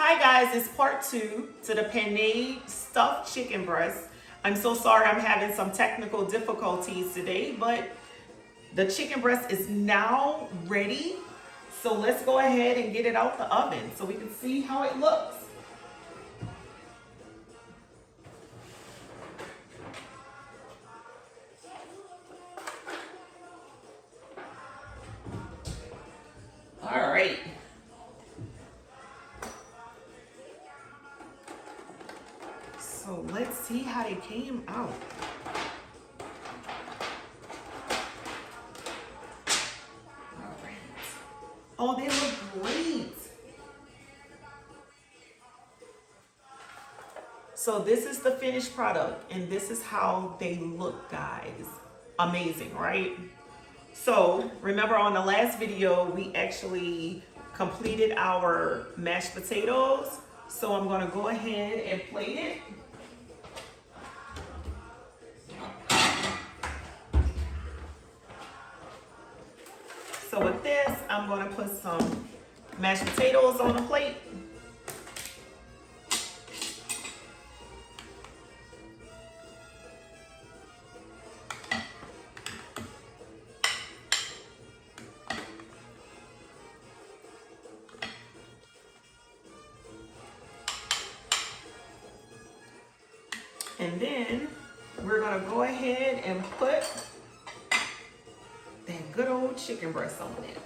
Hi guys, it's part two to the penne stuffed chicken breast. I'm so sorry I'm having some technical difficulties today, but the chicken breast is now ready. So let's go ahead and get it out the oven so we can see how it looks. All right. So let's see how they came out. All right. Oh, they look great. So this is the finished product and this is how they look, guys. Amazing, right? So remember on the last video, we actually completed our mashed potatoes. So I'm gonna go ahead and plate it. So with this, I'm gonna put some mashed potatoes on the plate. And then we're gonna go ahead and put that good old chicken breast on it.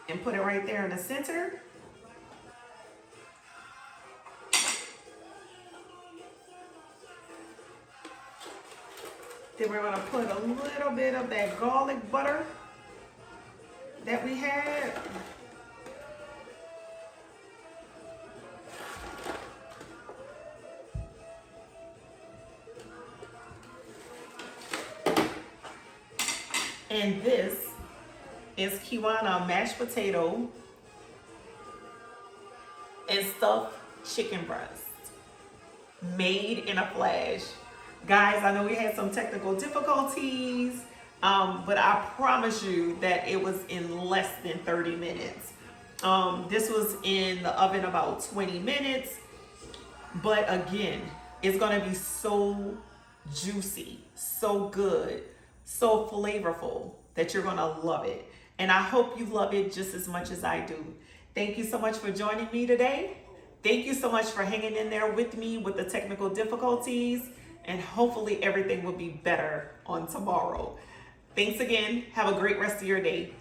And put it right there in the center. Then we're gonna put a little bit of that garlic butter that we had. And this is Kiwana mashed potato and stuffed chicken breast made in a flash. Guys, I know we had some technical difficulties, but I promise you that it was in less than 30 minutes. This was in the oven about 20 minutes, but again, it's gonna be so juicy, so good, so flavorful that you're gonna love it. And I hope you love it just as much as I do. Thank you so much for joining me today. Thank you so much for hanging in there with me with the technical difficulties, and hopefully everything will be better on tomorrow. Thanks again. Have a great rest of your day.